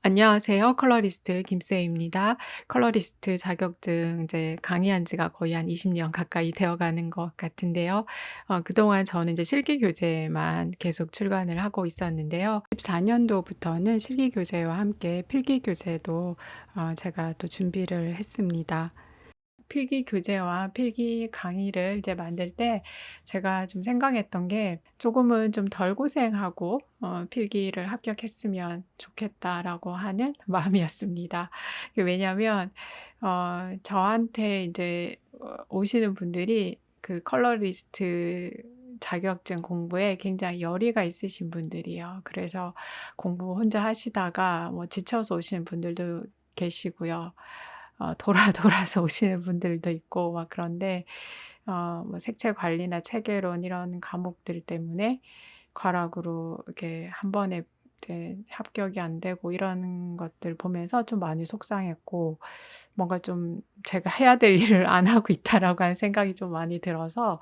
안녕하세요. 컬러리스트 김쌤입니다. 컬러리스트 자격증 이제 강의한 지가 거의 한 20년 가까이 되어 가는 것 같은데요. 그동안 저는 이제 실기 교재만 계속 출간을 하고 있었는데요. 14 년도부터는 실기 교재와 함께 필기 교재도 제가 또 준비를 했습니다. 필기 교재와 필기 강의를 이제 만들 때 제가 좀 생각했던 게 조금은 좀 덜 고생하고 필기를 합격했으면 좋겠다라고 하는 마음이었습니다. 왜냐하면 저한테 이제 오시는 분들이 그 컬러리스트 자격증 공부에 굉장히 열의가 있으신 분들이요. 그래서 공부 혼자 하시다가 뭐 지쳐서 오시는 분들도 계시고요. 돌아서 오시는 분들도 있고 막 그런데 뭐 색채 관리나 체계론 이런 과목들 때문에 과락으로 이렇게 한 번에 이제 합격이 안 되고 이런 것들 보면서 좀 많이 속상했고, 뭔가 좀 '제가 해야 될 일을 안 하고 있다.'라고 하는 생각이 좀 많이 들어서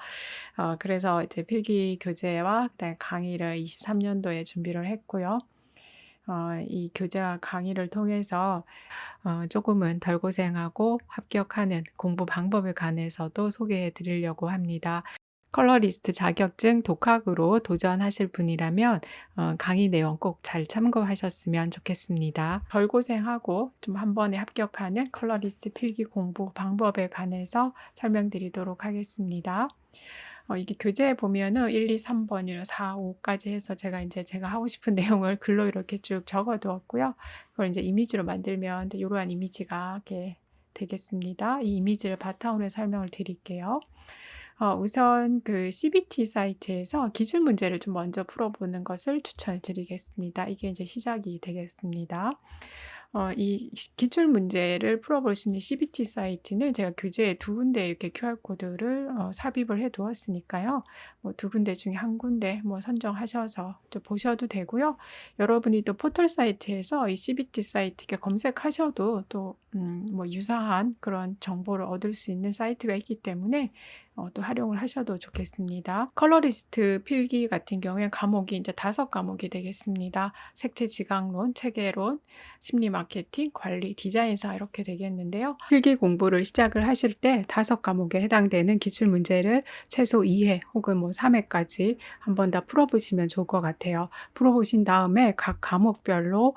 그래서 이제 필기 교재와 그다음에 강의를 23 년도에 준비를 했고요. 이 교재와 강의를 통해서 조금은 덜 고생하고 합격하는 공부 방법에 관해서도 소개해 드리려고 합니다. 컬러리스트 자격증 독학으로 도전하실 분이라면 강의 내용 꼭 잘 참고하셨으면 좋겠습니다. 덜 고생하고 좀 한 번에 합격하는 컬러리스트 필기 공부 방법에 관해서 설명드리도록 하겠습니다. 이게 교재에 보면은 1, 2, 3 번이요, 4, 5까지 해서 제가 하고 싶은 내용을 글로 이렇게 쭉 적어 두었고요. 그걸 인제 이미지로 만들면 이제 요러한 이미지가 이렇게 되겠습니다. 이 이미지를 바탕으로 해서 설명을 드릴게요. 우선 그 CBT 사이트에서 기출 문제를 좀 먼저 풀어보는 것을 추천을 드리겠습니다. 이게 인제 시작이 되겠습니다. 이 기출 문제를 풀어볼 수 있는 CBT 사이트는 제가 교재에 두 군데 이렇게 QR 코드를 삽입을 해 두었으니까요. 뭐 두 군데 중에 한 군데 뭐 선정하셔서 또 보셔도 되고요. 여러분이 또 포털 사이트에서 이 CBT 사이트 이렇게 검색하셔도 또 뭐 유사한 그런 정보를 얻을 수 있는 사이트가 있기 때문에 또 활용을 하셔도 좋겠습니다. 컬러리스트 필기 같은 경우에 과목이 이제 5 과목이 되겠습니다. 색채 지각론, 체계론, 심리 마케팅, 관리, 디자인사 이렇게 되겠는데요. 필기 공부를 시작을 하실 때 5 과목에 해당되는 기출 문제를 최소 2회 혹은 뭐 3회까지 한번 다 풀어보시면 좋을 것 같아요. 풀어보신 다음에 각 과목별로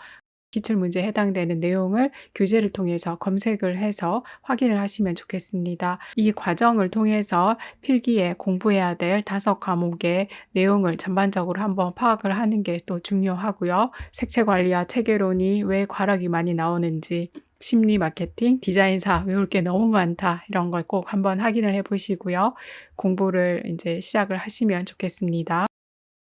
기출 문제에 해당되는 내용을 교재를 통해서 검색을 해서 확인을 하시면 좋겠습니다. 이 과정을 통해서 필기에 공부해야 될 5 과목의 내용을 전반적으로 한번 파악을 하는 게 또 중요하고요. 색채 관리와 체계론이 왜 과락이 많이 나오는지, 심리 마케팅, 디자인사 외울 게 너무 많다, 이런 걸 꼭 한번 확인을 해 보시고요. 공부를 인제 시작을 하시면 좋겠습니다.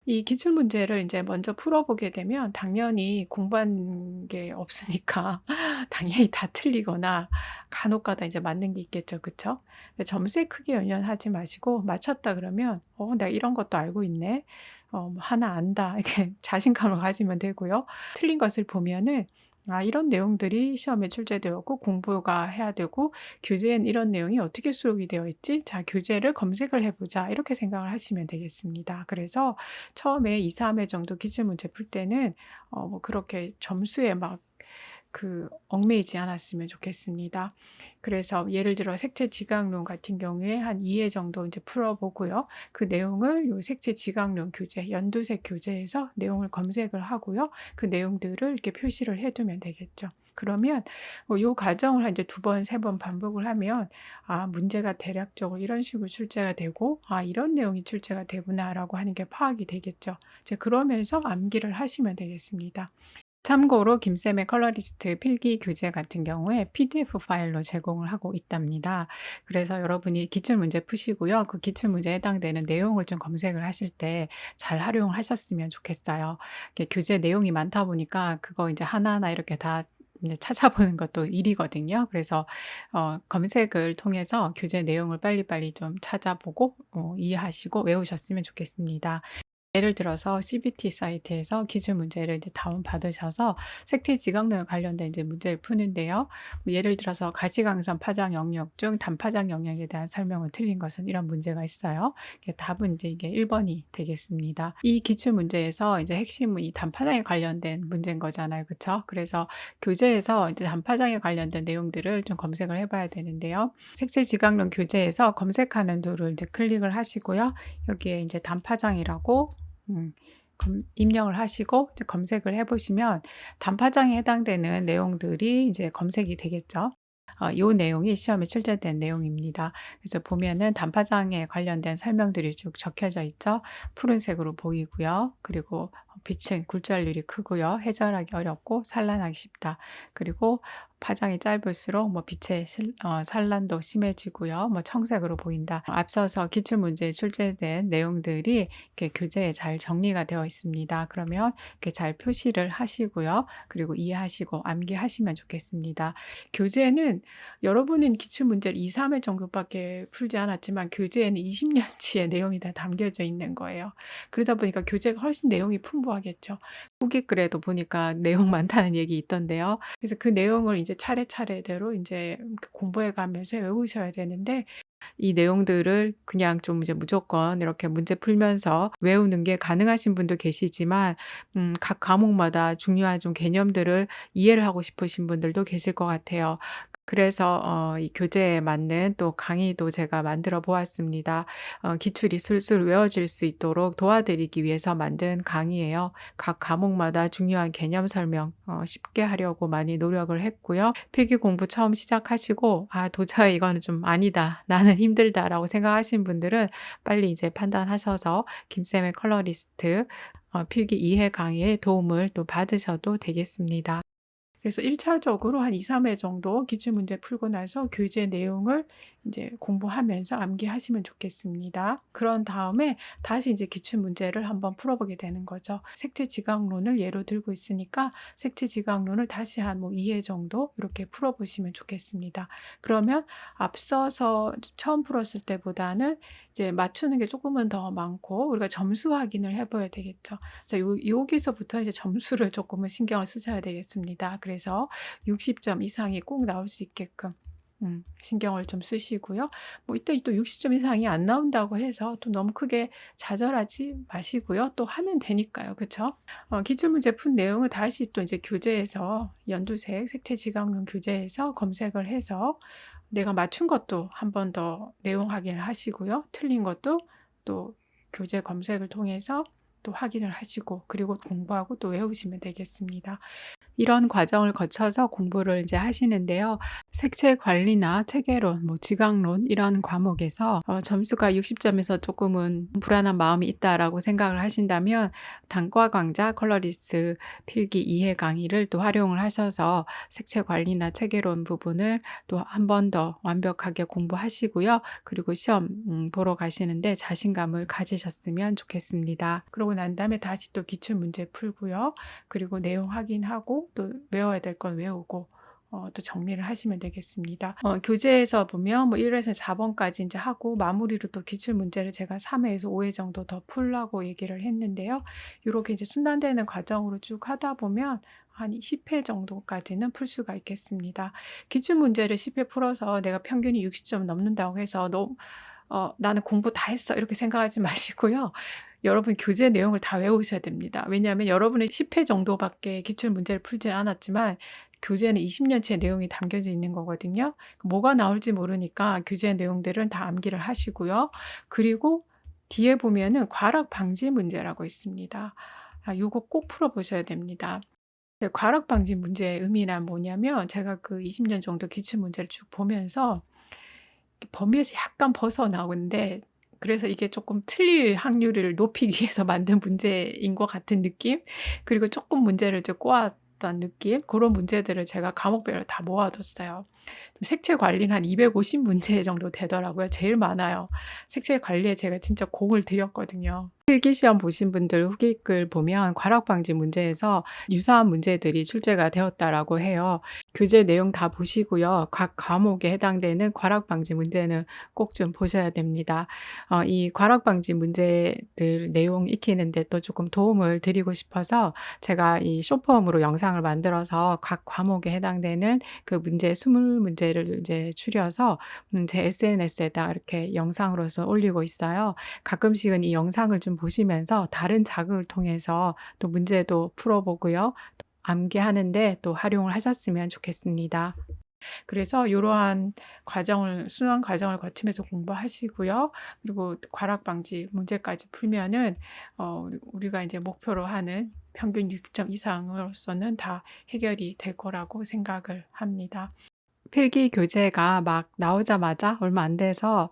이 기출 문제를 인제 먼저 풀어보게 되면 당연히 공부한 게 없으니까 당연히 다 틀리거나 간혹가다 이제 맞는 게 있겠죠. 그쵸? 점수에 크게 연연하지 마시고, 맞췄다 그러면 '내가 이런 것도 알고 있네. 뭐 하나 안다.' 이렇게 자신감을 가지면 되고요. 틀린 것을 보면은 '아, 이런 내용들이 시험에 출제되었고 공부가 해야 되고 교재엔 이런 내용이 어떻게 수록이 되어 있지? 자, 교재를 검색을 해 보자.' 이렇게 생각을 하시면 되겠습니다. 그래서 처음에 2-3회 정도 기출 문제 풀 때는 뭐 그렇게 점수에 막 얽매이지 않았으면 좋겠습니다. 그래서 예를 들어 색채 지각론 같은 경우에 한 2회 정도 이제 풀어 보고요. 그 내용을 요 색채 지각론 교재, 연두색 교재에서 내용을 검색을 하고요. 그 내용들을 이렇게 표시를 해 두면 되겠죠. 그러면 요 과정을 한 이제 2 번, 3번 반복을 하면 '아, 문제가 대략적으로 이런 식으로 출제가 되고, 아, 이런 내용이 출제가 되구나.'라고 하는 게 파악이 되겠죠. 이제 그러면서 암기를 하시면 되겠습니다. 참고로 김쌤의 컬러리스트 필기 교재 같은 경우에 PDF 파일로 제공을 하고 있답니다. 그래서 여러분이 기출 문제 푸시고요. 그 기출 문제에 해당되는 내용을 좀 검색을 하실 때 잘 활용을 하셨으면 좋겠어요. 이게 교재 내용이 많다 보니까 그거 이제 하나하나 이렇게 다 이제 찾아보는 것도 일이거든요. 그래서 검색을 통해서 교재 내용을 빨리빨리 좀 찾아보고 이해하시고 외우셨으면 좋겠습니다. 예를 들어서 CBT 사이트에서 기출 문제를 이제 다운받으셔서 색채 지각론에 관련된 이제 문제를 푸는데요. 뭐 예를 들어서 가시광선 파장 영역 중 단파장 영역에 대한 설명을 틀린 것은 이런 문제가 있어요. 답은 이제 이게 1번이 되겠습니다. 이 기출 문제에서 이제 핵심은 이 단파장에 관련된 문제인 거잖아요. 그쵸? 그래서 교재에서 이제 단파장에 관련된 내용들을 좀 검색을 해봐야 되는데요. 색채 지각론 교재에서 검색하는 툴을 이제 클릭을 하시고요. 여기에 이제 단파장이라고 입력을 하시고 이제 검색을 해보시면 단파장에 해당되는 내용들이 이제 검색이 되겠죠. 이 내용이 시험에 출제된 내용입니다. 그래서 보면은 단파장에 관련된 설명들이 쭉 적혀져 있죠. 푸른색으로 보이고요. 그리고 빛은 굴절률이 크고요. 해결하기 어렵고 산란하기 쉽다. 그리고 파장이 짧을수록 뭐 빛의 산란도 심해지고요. 뭐 청색으로 보인다. 앞서서 기출문제에 출제된 내용들이 이렇게 교재에 잘 정리가 되어 있습니다. 그러면 이렇게 잘 표시를 하시고요. 그리고 이해하시고 암기하시면 좋겠습니다. 교재는 여러분은 기출문제를 2, 3회 정도밖에 풀지 않았지만 교재에는 20년치의 내용이 다 담겨져 있는 거예요. 그러다 보니까 교재가 훨씬 내용이 풍부하겠죠. 후기 글에도 보니까 내용 많다는 얘기 있던데요. 그래서 그 내용을 이제 차례차례대로 이제 공부해 가면서 외우셔야 되는데 이 내용들을 그냥 좀 이제 무조건 이렇게 문제 풀면서 외우는 게 가능하신 분도 계시지만 각 과목마다 중요한 좀 개념들을 이해를 하고 싶으신 분들도 계실 것 같아요. 그래서 이 교재에 맞는 또 강의도 제가 만들어 보았습니다. 기출이 술술 외워질 수 있도록 도와드리기 위해서 만든 강의예요. 각 과목마다 중요한 개념 설명 쉽게 하려고 많이 노력을 했고요. 필기 공부 처음 시작하시고 도저히 이거는 좀 아니다. 나는 힘들다라고 생각하신 분들은 빨리 이제 판단하셔서 김쌤의 컬러리스트 필기 이해 강의에 도움을 또 받으셔도 되겠습니다. 그래서 1차적으로 한 2-3회 정도 기출문제 풀고 나서 교재 내용을 이제 공부하면서 암기하시면 좋겠습니다. 그런 다음에 다시 이제 기출문제를 한번 풀어보게 되는 거죠. 색채 지각론을 예로 들고 있으니까 색채 지각론을 다시 한 뭐 2회 정도 이렇게 풀어보시면 좋겠습니다. 그러면 앞서서 처음 풀었을 때보다는 이제 맞추는 게 조금은 더 많고 우리가 점수 확인을 해봐야 되겠죠. 자, 여기서부터 이제 점수를 조금은 신경을 쓰셔야 되겠습니다. 그래서 60점 이상이 꼭 나올 수 있게끔 신경을 좀 쓰시고요. 뭐 이때 또 60점 이상이 안 나온다고 해서 또 너무 크게 좌절하지 마시고요. 또 하면 되니까요. 그쵸? 기출문제 푼 내용을 다시 또 이제 교재에서 연두색 색채 지각론 교재에서 검색을 해서 내가 맞춘 것도 한 번 더 내용 확인을 하시고요. 틀린 것도 또 교재 검색을 통해서 또 확인을 하시고 그리고 공부하고 또 외우시면 되겠습니다. 이런 과정을 거쳐서 공부를 이제 하시는데요. 색채 관리나 체계론, 뭐 지각론 이런 과목에서 점수가 60점에서 조금은 불안한 마음이 있다라고 생각을 하신다면 단과 강좌 컬러리스트 필기 이해 강의를 또 활용을 하셔서 색채 관리나 체계론 부분을 또 한 번 더 완벽하게 공부하시고요. 그리고 시험 보러 가시는데 자신감을 가지셨으면 좋겠습니다. 그러고 난 다음에 다시 또 기출 문제 풀고요. 그리고 내용 확인하고 또 외워야 될 건 외우고 또 정리를 하시면 되겠습니다. 교재에서 보면 뭐 1회에서 4번까지 이제 하고 마무리로 또 기출 문제를 제가 3회에서 5회 정도 더 풀라고 얘기를 했는데요. 이렇게 이제 순환되는 과정으로 쭉 하다 보면 한 10회 정도까지는 풀 수가 있겠습니다. 기출 문제를 10회 풀어서 내가 평균이 60점 넘는다고 해서 나는 공부 다 했어 이렇게 생각하지 마시고요. 여러분 교재 내용을 다 외우셔야 됩니다. 왜냐하면 여러분은 10회 정도밖에 기출 문제를 풀지 않았지만 교재는 20년치의 내용이 담겨져 있는 거거든요. 뭐가 나올지 모르니까 교재 내용들은 다 암기를 하시고요. 그리고 뒤에 보면은 과락 방지 문제라고 있습니다. 요거 꼭 풀어보셔야 됩니다. 과락 방지 문제의 의미란 뭐냐면 제가 그 20년 정도 기출 문제를 쭉 보면서 범위에서 약간 벗어나오는데 그래서 이게 조금 틀릴 확률을 높이기 위해서 만든 문제인 것 같은 느낌? 그리고 조금 문제를 좀 꼬았던 느낌? 그런 문제들을 제가 과목별로 다 모아뒀어요. 색채 관리는 한 250문제 정도 되더라고요. 제일 많아요. 색채 관리에 제가 진짜 공을 들였거든요. 필기시험 보신 분들 후기글 보면 과락 방지 문제에서 유사한 문제들이 출제가 되었다라고 해요. 교재 내용 다 보시고요. 각 과목에 해당되는 과락 방지 문제는 꼭 좀 보셔야 됩니다. 이 과락 방지 문제들 내용 익히는 데 또 조금 도움을 드리고 싶어서 제가 이 숏폼으로 영상을 만들어서 각 과목에 해당되는 그 문제 20 문제를 이제 추려서 제 SNS에다 이렇게 영상으로서 올리고 있어요. 가끔씩은 이 영상을 좀 보시면서 다른 자극을 통해서 또 문제도 풀어 보고요. 암기하는 데 또 활용을 하셨으면 좋겠습니다. 그래서 요러한 과정을 순환 과정을 거치면서 공부하시고요. 그리고 과락 방지 문제까지 풀면은 우리가 인제 목표로 하는 평균 6점 이상으로서는 다 해결이 될 거라고 생각을 합니다. 필기 교재가 막 나오자마자 얼마 안 돼서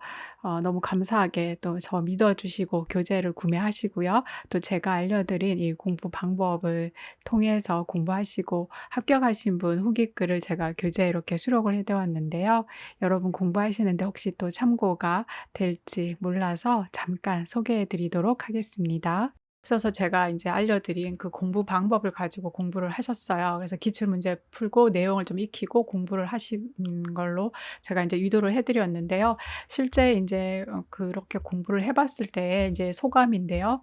너무 감사하게 또 저 믿어 주시고 교재를 구매하시고요. 또 제가 알려드린 이 공부 방법을 통해서 공부하시고 합격하신 분 후기 글을 제가 교재에 이렇게 수록을 해 두었는데요. 여러분 공부하시는데 혹시 또 참고가 될지 몰라서 잠깐 소개해 드리도록 하겠습니다. 앞서서 제가 인제 알려드린 그 공부 방법을 가지고 공부를 하셨어요. 그래서 기출 문제 풀고 내용을 좀 익히고 공부를 하신 걸로 제가 인제 유도를 해 드렸는데요. 실제 인제 그렇게 공부를 해 봤을 때의 인제 소감인데요.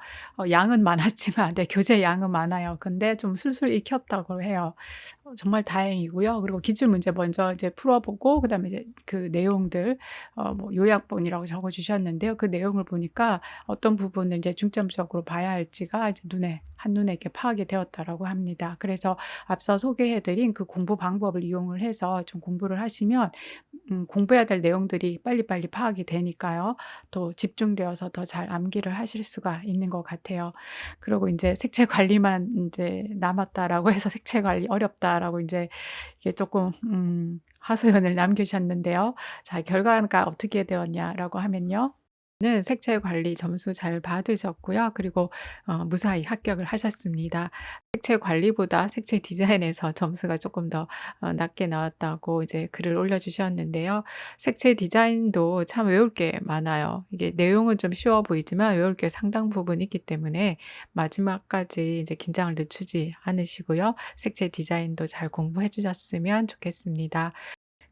양은 많았지만 네 교재 양은 많아요. 근데 좀 술술 익혔다고 해요. 정말 다행이고요. 그리고 기출 문제 먼저 이제 풀어 보고 그다음에 이제 그 내용들 뭐 요약본이라고 적어 주셨는데요. 그 내용을 보니까 어떤 부분을 이제 중점적으로 봐야 할지가 이제 한눈에 이렇게 파악이 되었다라고 합니다. 그래서 앞서 소개해 드린 그 공부 방법을 이용을 해서 좀 공부를 하시면 공부해야 될 내용들이 빨리빨리 파악이 되니까요. 또 집중되어서 더 잘 암기를 하실 수가 있는 것 같아요. 그리고 인제 "색채 관리만 인제 남았다."라고 해서 "색채 관리 어렵다."라고 인제 이게 쪼끔 하소연을 남기셨는데요. 자 결과가 어떻게 되었냐라고 하면요. 는 색채 관리 점수 잘 받으셨고요. 그리고 무사히 합격을 하셨습니다. 색채 관리보다 색채 디자인에서 점수가 조금 더 낮게 나왔다고 이제 글을 올려주셨는데요. 색채 디자인도 참 외울 게 많아요. 이게 내용은 좀 쉬워 보이지만 외울 게 상당 부분 있기 때문에 마지막까지 이제 긴장을 늦추지 않으시고요. 색채 디자인도 잘 공부해 주셨으면 좋겠습니다.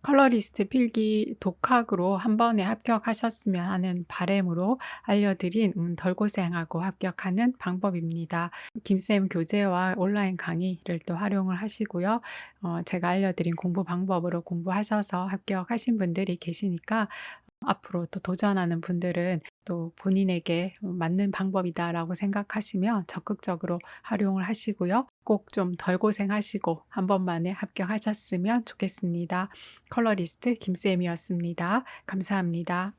컬러리스트 필기 독학으로 한 번에 합격하셨으면 하는 바람으로 알려드린 덜 고생하고 합격하는 방법입니다. 김쌤 교재와 온라인 강의를 또 활용을 하시고요. 제가 알려드린 공부 방법으로 공부하셔서 합격하신 분들이 계시니까 앞으로 또 도전하는 분들은 또 본인에게 맞는 방법이다라고 생각하시면 적극적으로 활용을 하시고요. 꼭 좀 덜 고생하시고 한 번만에 합격하셨으면 좋겠습니다. 컬러리스트 김쌤이었습니다. 감사합니다.